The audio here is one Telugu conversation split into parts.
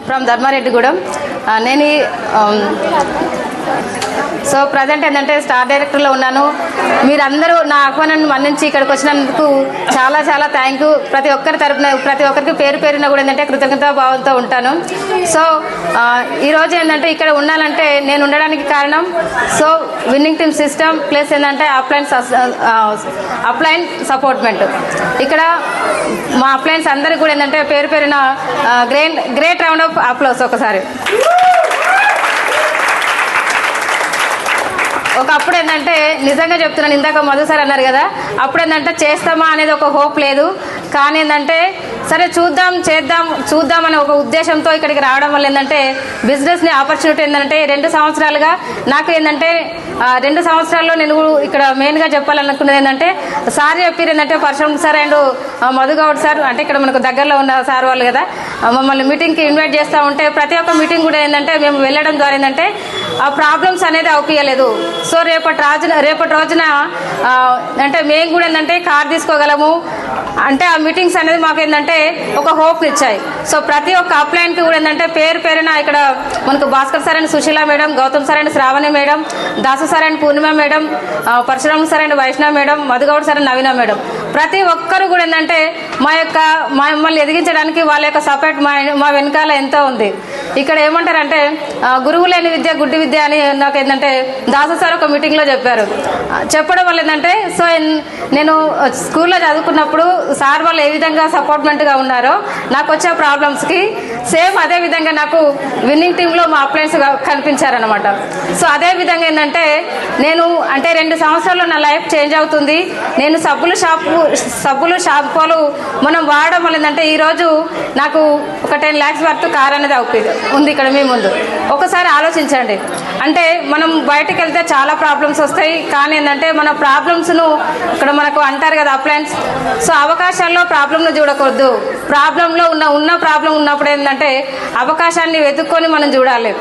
ఫ్రమ్ ధర్మారెడ్డిగూడెం. నేను సో ప్రజెంట్ ఏంటంటే స్టార్ డైరెక్టర్లో ఉన్నాను. మీరందరూ నా ఆహ్వానాన్ని మన్నించి ఇక్కడికి వచ్చినందుకు చాలా చాలా థ్యాంక్ యూ. ప్రతి ఒక్కరి తరపున ప్రతి ఒక్కరికి పేరు పేరున కూడా ఏంటంటే కృతజ్ఞతా భావంతో ఉంటాను. సో ఈరోజు ఏంటంటే ఇక్కడ ఉండాలంటే నేను ఉండడానికి కారణం so winning team system plus ఏంటంటే అప్లైన్ సపోర్ట్మెంట్. ఇక్కడ మా అప్లైన్స్ అందరికీ కూడా ఏంటంటే పేరు పేరున గ్రేట్ రౌండ్ ఆఫ్ అప్లాస్. ఒకసారి ఒకప్పుడు ఏంటంటే నిజంగా చెప్తున్నాను, ఇందాక మధు సార్ అన్నారు కదా, అప్పుడు ఏంటంటే చేస్తామా అనేది ఒక హోప్ లేదు. కానీ ఏంటంటే సరే చూద్దాం అనే ఒక ఉద్దేశంతో ఇక్కడికి రావడం వల్ల ఏంటంటే బిజినెస్ని ఆపర్చునిటీ ఏంటంటే 2 సంవత్సరాలుగా నాకు ఏంటంటే 2 సంవత్సరాల్లో నేను ఇక్కడ మెయిన్గా చెప్పాలనుకున్నది ఏంటంటే సార్ చెప్పారు ఏంటంటే Parashuram sir and Madhu Goud sir అంటే ఇక్కడ మనకు దగ్గరలో ఉన్న సార్ వాళ్ళు కదా, మమ్మల్ని మీటింగ్కి ఇన్వైట్ చేస్తూ ఉంటే ప్రతి ఒక్క మీటింగ్ కూడా ఏంటంటే మేము వెళ్ళడం ద్వారా ఏంటంటే ఆ ప్రాబ్లమ్స్ అనేది అవుపియలేదు. సో రేపటి రోజున అంటే మేము కూడా ఏంటంటే కార్ తీసుకోగలము అంటే ఆ మీటింగ్స్ అనేది మాకు ఏంటంటే ఒక హోప్ ఇచ్చాయి. సో ప్రతి ఒక్క అప్లైన్కి కూడా ఏంటంటే పేరు పేరున ఇక్కడ మనకు Bhaskar sir and Sushila madam, Gautam sir and Shravani madam, Dasu sir and Purnima madam, Parashuram sir and Vaishnav madam, Madhu Goud sir and Naveena madam, ప్రతి ఒక్కరు కూడా ఏంటంటే మమ్మల్ని ఎదిగించడానికి వాళ్ళ యొక్క సపోర్ట్ మా వెనకాల ఎంతో ఉంది. ఇక్కడ ఏమంటారంటే గురువు లేని విద్య గుడ్డి విద్య అని నాకు ఏంటంటే దాసు సార్ ఒక మీటింగ్లో చెప్పడం వల్ల ఏంటంటే సో నేను స్కూల్లో చదువుకున్నప్పుడు సార్ వాళ్ళు ఏ విధంగా సపోర్ట్మెంట్గా ఉన్నారో నాకు వచ్చే ప్రాబ్లమ్స్కి సేమ్ అదే విధంగా నాకు విన్నింగ్ టీంలో మా అప్లయన్స్ కనిపించారనమాట. సో అదే విధంగా ఏంటంటే నేను అంటే 2 సంవత్సరాల్లో నా లైఫ్ చేంజ్ అవుతుంది. నేను సబ్బులు షాంపూలు మనం వాడడం వల్ల ఏంటంటే ఈరోజు నాకు ఒక 10 lakhs వర్త్ కార్ అనేది ఉంది ఇక్కడ మీ ముందు. ఒకసారి ఆలోచించండి, అంటే మనం బయటకు వెళ్తే చాలా ప్రాబ్లమ్స్ వస్తాయి. కానీ ఏంటంటే మన ప్రాబ్లమ్స్ను ఇక్కడ మనకు అంటారు కదా అప్లయన్స్, సో అవకాశాల్లో ప్రాబ్లంను చూడకూడదు. ప్రాబ్లంలో ఉన్న ప్రాబ్లం ఉన్నప్పుడు ఏంటంటే అవకాశాన్ని వెతుక్కొని మనం చూడాలి.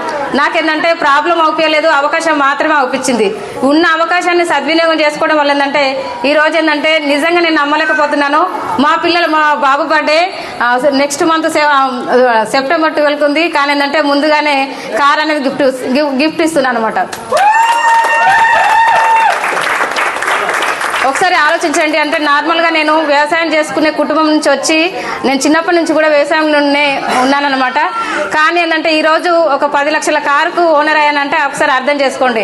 నాకేంటంటే ప్రాబ్లం అవుపియలేదు, అవకాశం మాత్రమే అవుపించింది. ఉన్న అవకాశాన్ని సద్వినియోగం చేసుకోవడం వల్ల ఏంటంటే ఈరోజు ఏంటంటే నిజంగా నేను నమ్మలేకపోతున్నాను. మా బాబు బర్త్డే నెక్స్ట్ మంత్ September 12 ఉంది. కానీ ఏంటంటే ముందుగానే కార్ అనేది గిఫ్ట్ ఇస్తున్నాను అనమాట. ఒకసారి ఆలోచించండి, అంటే నార్మల్గా నేను వ్యవసాయం చేసుకునే కుటుంబం నుంచి వచ్చి నేను చిన్నప్పటి నుంచి కూడా వ్యవసాయంలోనే ఉన్నానన్నమాట. కానీ ఏంటంటే ఈరోజు ఒక 10 లక్షల కారుకు ఓనర్ అయ్యానంటే ఒకసారి అర్థం చేసుకోండి.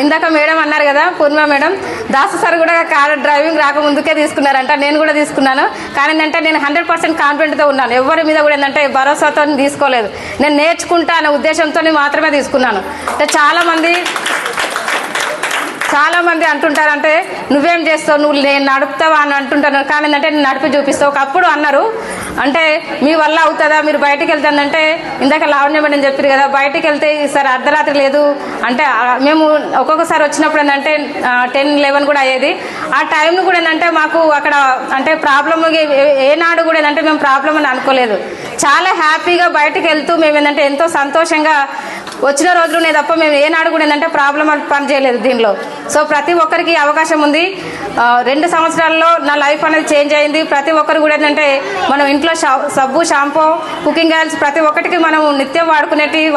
ఇందాక మేడం అన్నారు కదా పూర్ణిమ మేడం, దాసు సార్ కూడా కారు డ్రైవింగ్ రాకముందుకే తీసుకున్నారంట, నేను కూడా తీసుకున్నాను. కానీ ఏంటంటే నేను 100% కాన్ఫిడెంట్తో ఉన్నాను, ఎవరి మీద కూడా ఏంటంటే భరోసాతో తీసుకోలేదు. నేను నేర్చుకుంటా అనే ఉద్దేశంతో మాత్రమే తీసుకున్నాను. అంటే చాలా మంది అంటుంటారంటే నువ్వేం చేస్తావు, నువ్వు నేను నడుపుతావా అని అంటుంటాను. కానీ ఏంటంటే నేను నడిపి చూపిస్తావు. ఒకప్పుడు అన్నారు అంటే మీ వల్ల అవుతుందా, మీరు బయటకు వెళ్తానంటే ఇందాక లావణ్య మేడం చెప్పారు కదా, బయటకు వెళ్తే ఈసారి అర్ధరాత్రి లేదు అంటే మేము ఒక్కొక్కసారి వచ్చినప్పుడు ఏంటంటే 10-11 కూడా అయ్యేది. ఆ టైంను కూడా ఏంటంటే మాకు అక్కడ అంటే ప్రాబ్లమ్ ఏనాడు కూడా ఏంటంటే మేము ప్రాబ్లం అని అనుకోలేదు. చాలా హ్యాపీగా బయటకు వెళ్తూ మేము ఏంటంటే ఎంతో సంతోషంగా వచ్చిన రోజులునే తప్ప మేము ఏనాడు కూడా ఏంటంటే ప్రాబ్లం అని పని చేయలేదు దీనిలో. సో ప్రతి ఒక్కరికి అవకాశం ఉంది. 2 సంవత్సరాల్లో నా లైఫ్ అనేది చేంజ్ అయింది. ప్రతి ఒక్కరు కూడా ఏంటంటే మనం ఇంట్లో సబ్బు షాంపూ కుకింగ్ ఆయిల్స్ ప్రతి ఒక్కటికి మనం నిత్యం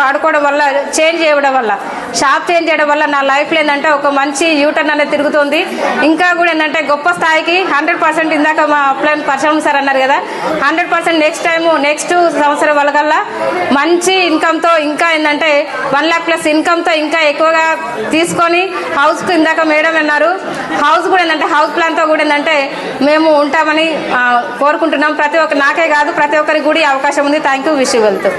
వాడుకోవడం వల్ల చేంజ్ చేయడం వల్ల షాప్ చేంజ్ చేయడం వల్ల నా లైఫ్లో ఏంటంటే ఒక మంచి యూటర్న్ అనేది తిరుగుతుంది. ఇంకా కూడా ఏంటంటే గొప్ప స్థాయికి 100% ఇందాక మా అప్లైన్ పరశురామ్ సార్ అన్నారు కదా 100% నెక్స్ట్ సంవత్సరం వల్ల మంచి ఇన్కమ్తో ఇంకా ఏంటంటే 1 lakh plus ఇన్కమ్తో ఇంకా ఎక్కువగా తీసుకొని హౌస్కు ఇందాక మేడం అన్నారు హౌస్ కూడా ఏంటంటే హౌస్ ప్లాన్తో కూడా ఏంటంటే మేము ఉంటామని కోరుకుంటున్నాం. నాకే కాదు ప్రతి ఒక్కరికి కూడా అవకాశం ఉంది. Thank you. Wish you wealth.